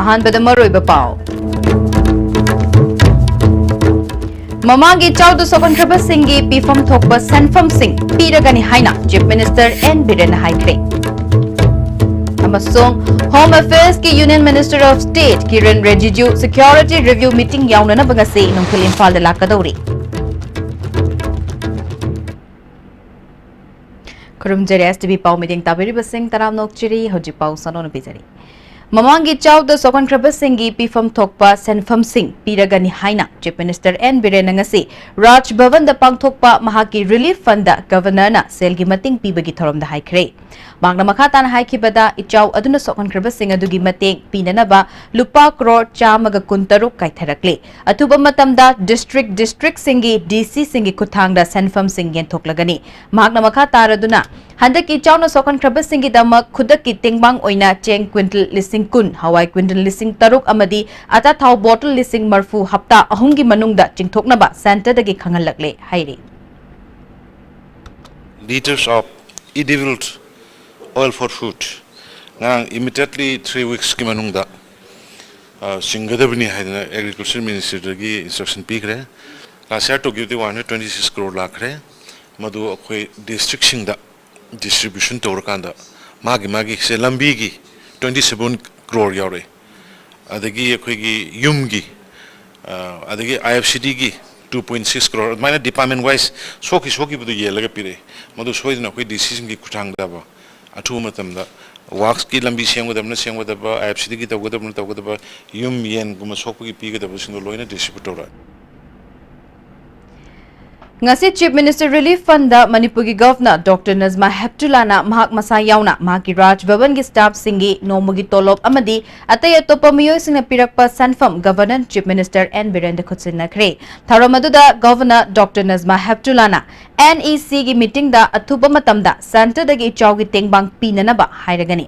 अहानबद मरोइब पाव ममांगी चाउद सोकनख्रब सिंगी पीफम थोकब सेनफम सिंह पीरगनी हाइना चीफ मिनिस्टर एन बिरेन हाइख्रे होम अफेयर्स की union minister of state Kiren Rijiju security review meeting याउनना बंगसे नुंखिल इम्फाल लाकदौरी खुरुमजरी एसटीवी पाउ मीटिंग ताबिरिब सिंह तराम नोकचिरी होजि पाउ सनोन बिजरी ममांगी चाउद सोकनख्रब सिंगी पीफम थोकपा सेनफम सिंह पीरगनी हाइना chief minister N Biren ngasi Raj Bhavan दा पांगथोकपा महाकी रिलीफ फंड गवर्नर ना सेल की मतिंग पीबगी थोरम दा हाइख्रे मांगना मखा ताना हाइखिबदा इचाउ अदुना सोकनख्रब सिंह अदुगी मतेंग पीननबा लुपा करोड़ चामग कुंतरुक काइथरकले अथुबा मतमदा डिस्ट्रिक्ट सिंगी डीसी सिंगी खुथांगदा सेनफम सिंह येंथोकलगनी मांगना मखा तारदुना हंदक इचाउना सोकनख्रब सिंगी दमक खुदक की तेंगबांग ओइना चेंग क्विंटल लिसिंग कुन हवाई क्विंटल लिसिंग तरुक अमदी अता थाव बोतल लिसिंग मरफू हप्ता अहुंगी मनुंगदा चिंगथोकनबा centre दगी खंगलकले हाइरे liters of edible oil for food. Now, immediately 3 weeks ki manungda singadabni haidana agriculture minister gi instruction pikre last year to give the 126 crore lakre madu akhoi district singda distribution tawrkanda magi se lambi gi 27 crore yaure adagi akhoi gi yum gi adagi IFCD gi 2.6 crore mana department wise soki budu yelaga pire madu soidna akhoi decision gi kuthangda ba अथु मतमदा वाक्स की लंबी सेंगदबा IFCD की तवगदबा युम येन गुम सोकपगी पीगदबा सिंगो लोइना डिस्ट्रीब्यूट तौरा ngasi chief minister relief fund da manipur gi governor dr nazma heptulana mahak masa yauna mahaki raj bhavan gi staff singi nomugi tolop amadi atai atopa miyoi singna pirakpa sanfam governor chief minister n birendra khutsinna khre tharamadu da governor dr nazma heptulana NEC gi meeting da athuba matam da center da gi chaw gi tengbang pinana ba hairagani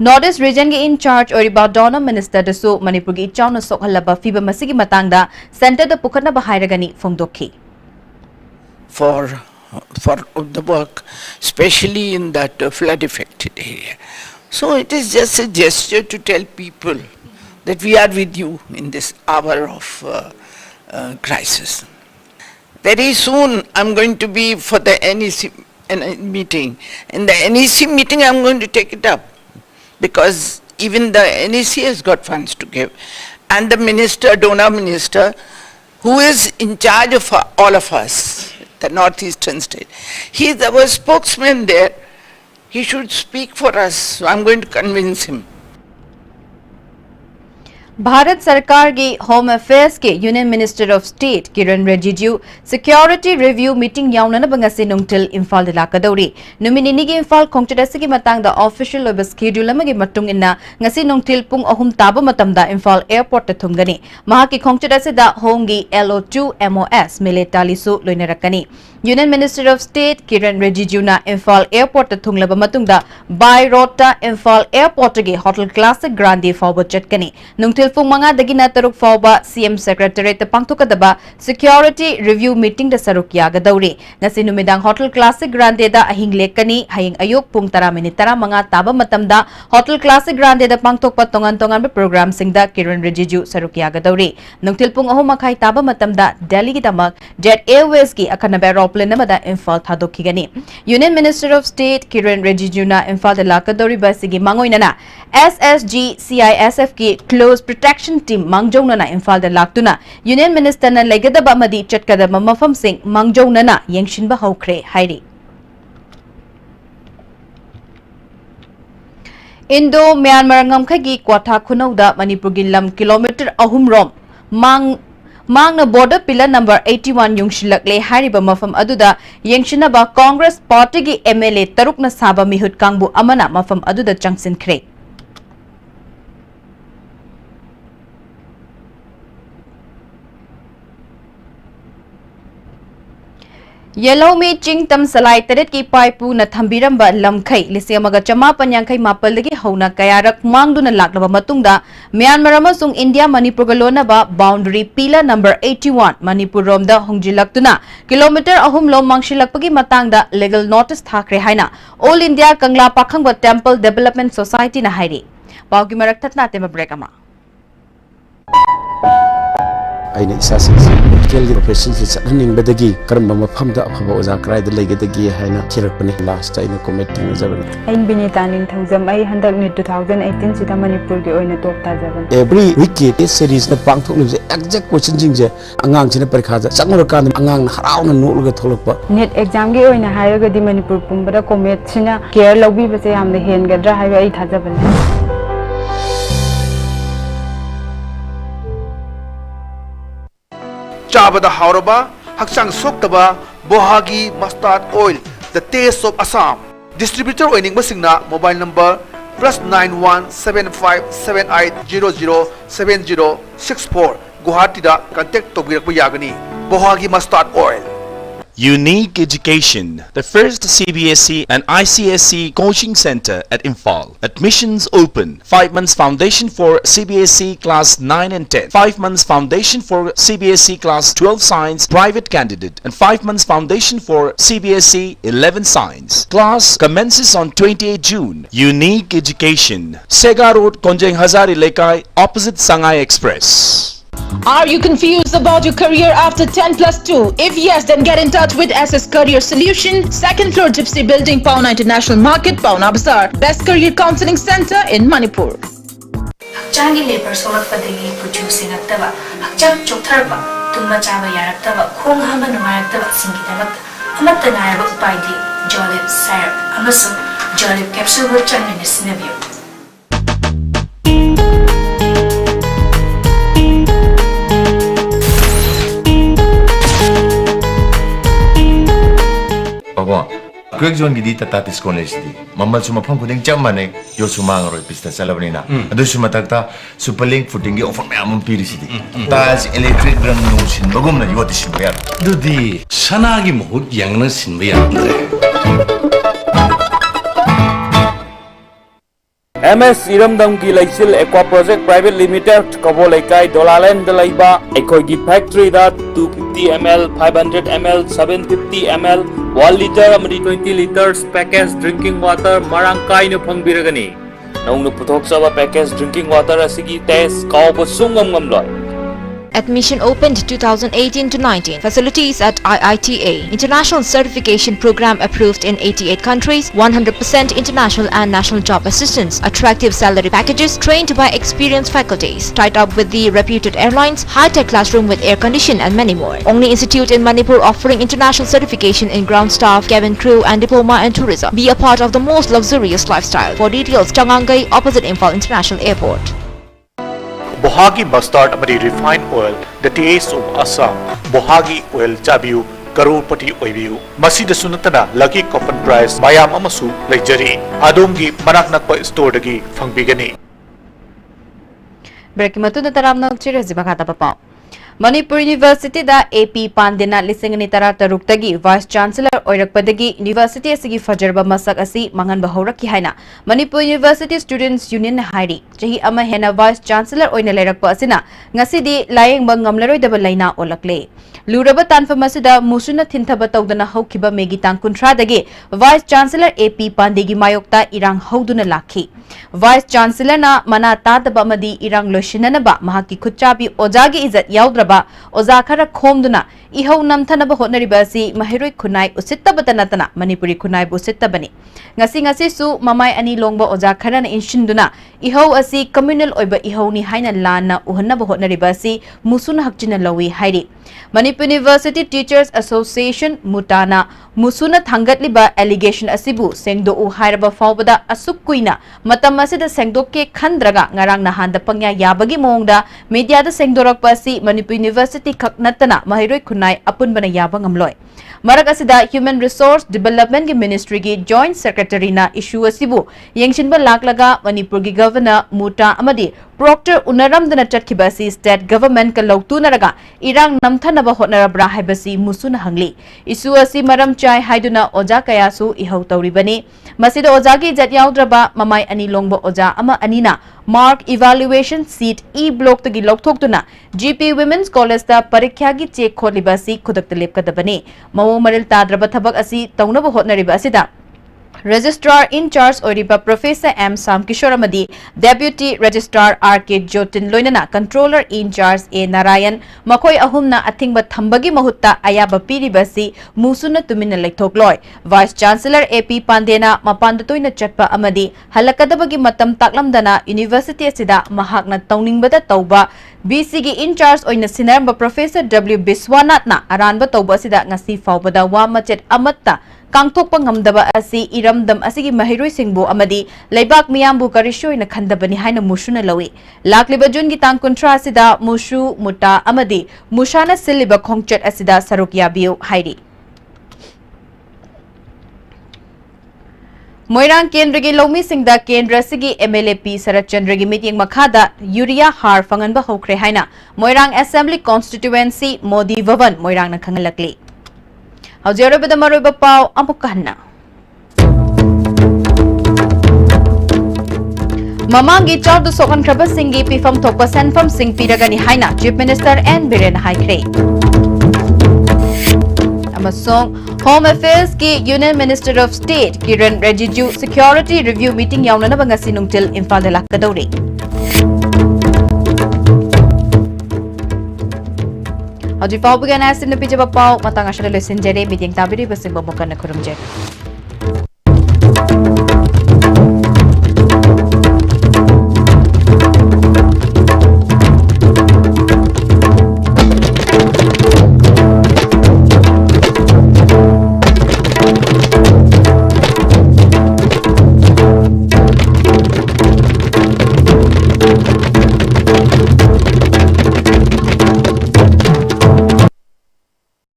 northeast region gi in charge oriba donor minister da su manipur gi chaw na sokhalaba fiba masigi matang da center da pukhatna ba hairagani phongdokhi for the work, especially in that flood affected area. So it is just a gesture to tell people that we are with you in this hour of crisis. Very soon I'm going to be for the NEC meeting. In the NEC meeting I'm going to take it up because even the NEC has got funds to give, and the minister, donor minister, who is in charge of all of us, the northeastern state. He is our spokesman there. He should speak for us. So I'm going to convince him. Bharat सरकार की home affairs के union minister of state Kiren Rijiju security review meeting याउनना बंगसे नुंगथिल इम्फाल लाकदौरी नुमिनिनी की इम्फाल खोंगचदसी की मतंग ऑफिशियल ओइब स्केड्यूल अमगी मतुंग इन्ना ngasi नुंगथिल पुंग अहुम ताब मतमदा इम्फाल एयरपोर्ट थुंगनी महाकी खोंगचदसी दा होंगी LO2 MOS मिलेटालिसु लोइनरकनी union minister of state Kiren Rijiju ना इम्फाल एयरपोर्ट थुंगलब मतुंगदा बाय रोड इम्फाल एयरपोर्ट गे होटल क्लासिक ग्रांडी फाउब चटकनी नुंगथिल पुंग मंगा दगिना तरुक फाउबा CM सेक्रेटरीट पांगथोकदबा सिक्योरिटी रिव्यू मीटिंग दा सरुक यागदौरी ngasi numidang hotel classic grande da ahing lekani haying ayuk pung 10:15 taba matamda hotel classic grande da pangthokpa tongan program singda kiran rijiju saruk yagadori nungthil pung 3:30 taba matamda delhi gi damak jet airways ki akhanaba aeroplane amada imphal thadokhigani union minister of state kiran rijiju na imphal da lakadori basigi mangoinana SSG CISF ki close protection team mangjongna na imphal da laktuna union minister na legadaba madi chatkadaba mafam sing mangjongna na yengshinba haukhre hairi Indo Myanmar ngamkhagi kwatha khunauda Manipur gi lam kilometer 3 rom mangna border pillar number 81 yungshilakle hariba mafam aduda yengshinaba Congress party gi MLA tarukna saba mihut kangbu amana mafam aduda changsinkhre Yellow me ching tam salai taret ki paipu na thambiramba lamkhai lisemaga chama panyankhai mapaldagi hauna kayarak mangduna laklaba matungda Myanmar amasung India Manipur galona ba boundary pillar number 81 Manipur romda hongjilaktuna kilometer ahum lom mangshilakpagi matangda legal notice thakre haina All India Kangla Pakhangba Temple Development Society na hairi Paugi marak thatna tema break ama ꯑꯩꯅ ꯏꯁꯥꯁꯤꯡꯁꯤ ꯃꯦꯗꯤꯀꯦꯜꯒꯤ ꯄ꯭ꯔꯣꯐꯦꯁꯟꯁꯤ ꯆꯠꯍꯟꯅꯤꯡꯕꯗꯒꯤ ꯀꯔꯝꯕ ꯃꯐꯝꯗ ꯑꯐꯕ ꯑꯣꯖꯥ ꯀꯗꯥꯏꯗ ꯂꯩꯒꯗꯒꯦ ꯍꯥꯏꯅ ꯊꯤꯔꯛꯄꯅꯤ last ꯑꯩꯅ ꯀꯣꯃꯦꯠ ꯊꯦꯡꯅꯖꯕꯅꯤ ꯑꯩ ꯕꯤꯅꯤꯇꯥ ꯅꯤꯡꯊꯧꯖꯝ ꯑꯩ ꯍꯟꯗꯛ ꯅꯤꯠ 2018 ꯁꯤꯗ ꯃꯅꯤꯄꯨꯔꯒꯤ ꯑꯣꯏꯅ ꯇꯣꯞ ꯇꯥꯖꯕꯅꯤ ꯑꯦꯕ꯭ꯔꯤ ꯋꯤꯛꯀꯤ ꯇꯦꯁ ꯁꯤꯔꯤꯁꯅ ꯄꯥꯡꯊꯣꯛꯂꯤꯕꯁꯦ ꯑꯦꯛꯖꯦꯛ ꯀꯣꯏꯁꯟꯁꯤꯡꯁꯦ ꯑꯉꯥꯡꯁꯤꯅ ꯄꯔꯤꯈꯥꯗ ꯆꯪꯉꯨꯔꯀꯥꯟꯗ ꯑꯉꯥꯡꯅ ꯍꯔꯥꯎꯅ ꯅꯣꯛꯂꯒ ꯊꯣꯛꯂꯛꯄ ꯅꯤꯠ ꯑꯦꯛꯖꯥꯝꯒꯤ ꯑꯣꯏꯅ ꯍꯥꯏꯔꯒꯗꯤ ꯃꯅꯤꯄꯨꯔ ꯄꯨꯝꯕꯗ ꯀꯣꯃꯦꯠꯁꯤꯅ ꯀꯦꯌꯔ ꯂꯧꯕꯤꯕꯁꯦ ꯌꯥꯝꯅ ꯍꯦꯟꯒꯗ꯭ꯔꯥ ꯍꯥꯏꯕ ꯑꯩ ꯊꯥꯖꯕꯅꯤ Chabada Hauraba, Haksang Soktaba, Bohagi Mustard Oil, the taste of Assam. Distributor Oining Masingna, mobile number +917578007064. Guwahati da contact Tobirak Yagani. Bohagi Mustard Oil. Unique Education, the first CBSE and ICSE coaching center at Imphal. Admissions open. 5 months foundation for CBSE class 9 and 10. 5 months foundation for CBSE class 12 science private candidate and 5 months foundation for CBSE 11 science. Class commences on 28 June. Unique Education, Sega Road, Konjeng Hazari Lekai, opposite Sangai Express. Are you confused about your career after 10+2? If yes, then get in touch with SS Career Solution, 2nd floor Gypsy Building, Pauna International Market, Pauna Bazaar. Best career counseling center in Manipur. Hakchangi labor solakpadagi producing aktaba, hakchang choktarba, tumba chaba yaraktaba, khong hama nungayaktaba singidabak, amatta nayaba upaidi, Jolib syrup, amasu Jolib capsule wo changmini sinabiyo. Quick zone gidi tata discount list di. Mamal suma phang kuding jam mane yo suma ngaro pista salabni na. Adu suma takta superlink footing gi offer me amon piri sidi. Tas electric rang no sin bagum na yo disin ba. Dudi sanagi mohut yang na sin ba yandre. MS Iramdam ki Laisil Aqua Project Private Limited Kabo Laikai Dolaland Dalaiba Ekogi Factory da 250 ml, 500 ml, 750 ml, 1 liter amadi 20 liters packaged drinking water marangkai no phangbiragani. Naungno puthok saba packaged drinking water asigi test kauba sungam ngamloi. Admission opened 2018 to 19. Facilities at IITA. International certification program approved in 88 countries. 100% international and national job assistance. Attractive salary packages. Trained by experienced faculties. Tied up with the reputed airlines. High-tech classroom with air condition and many more. Only institute in Manipur offering international certification in ground staff, cabin crew and diploma in tourism. Be a part of the most luxurious lifestyle. For details, Changangai opposite Imphal International Airport. Bohagi mustard amadi refined oil, the taste of Assam. Bohagi oil chabiu, karupati oibiu. Masida sunatana lucky coupon price mayam amasu lejari. Adumgi manak nakpa store dagi fangbigani. Break matunda taramnak chira zibakata papa. Manipur University da AP Pandina lisingani taruk Vice Chancellor Oirakpadagi University asigi fajarba masak asi mangan bahoraki haina. Manipur University Students Union hairi. Chahi ama hena Vice Chancellor oina lerakpa asina ngasidi layeng bangamlaroi daba laina olakle. Luraba tanfamasida musuna thintaba tawdana haukiba megi tang kuntra dagi Vice Chancellor AP Pandegi mayokta irang hauduna lakhi. Vice Chancellor na mana tadaba madi irang loshinanaba mahaki khuchabi ojagi izat yaudra Oza khara khomduna ihau namthanaba hotnariba asi mahiroi khunai usittaba tanatana Manipuri khunai bu sittabani ngasi su mamai ani longba oza khara na inshinduna ihau asi communal oiba ihau ni haina lana uhannaba hotnariba asi musuna hakchina lawi hairi Manipur University Teachers Association Mutana musuna thangatliba allegation asibu sengdo u hairaba fawbada asukkuina matam asida sengdokke khandraga ngarang nahanda pangya yabagi mongda media da sengdorakpa asi Manipur University Kaknatana Mahiroi Kunai Apunbana Yabangamloy. Marak asida Human Resource Development Ministry gi Joint Secretary na issue asibu yengshinba laklaga Manipur gi Governor Muta Amadi Proctor Unaram dana chatkibasi State Government ka lautunaraga irang namthanaba hotnarabra haibasi musuna hangli. Issue asi maram chai haiduna oja kayasu ihau tawribani. Masida oja gi jat yaudraba mamai ani longba oja ama anina Mark Evaluation Seat E Block tagi lokthokduna GP Women's College da parikya gi check kholibasi khudakta lepkadabani mawo maril tadraba thabak asi tawnaba hotnariba asida Registrar in charge Oriba Professor M. Sam Kishoramadi, Deputy Registrar R.K. Jotin Loinana, Controller in charge A. Narayan, Makoi Ahumna Athingba Thambagi Mahutta Ayaba Piribasi, Musuna Tumina Lektokloi, Vice Chancellor A.P. Pandena, Mapandatoina Chatpa Amadi, Halakadabagi Matam Taklamdana, University Sida, Mahakna Tauningbada Tauba, BCG in charge Oina Sinarba Professor W. Biswanatna, Aranba Tauba Sida Ngasi Faubada Wamachet Amatta, Kangthokpa ngamdaba asi iramdam asigi mahiroi singbu amadi leibak miyambu karishoy na khandabani haina musuna lawi lakliba jun gi tang kontra asida mushu muta amadi mushana siliba khongchet asida sarukya biu hairi Moirang Kendra gi Lomi Singda Kendra Sigi MLAP Sarat Chandra gi meeting makhada Urea har fangan ba hokre haina Moirang Assembly Constituency Modi Vavan Moirang na khangalakli Hauziara bida maroiba pau amukahna. Mamangi chawdu sokan kraba singi pifam thokpa senfam sing piragani haina Chief Minister N. Biren Haikre. Amasong Home Affairs ki Union Minister of State Kiran Rijiju Security Review Meeting yauna na banga sinungtil Imphal de Lakadori. Hauji pau bugan asin na pijaba pau matang asya lesin jere meeting tabiri basing bamukan na kurumjek.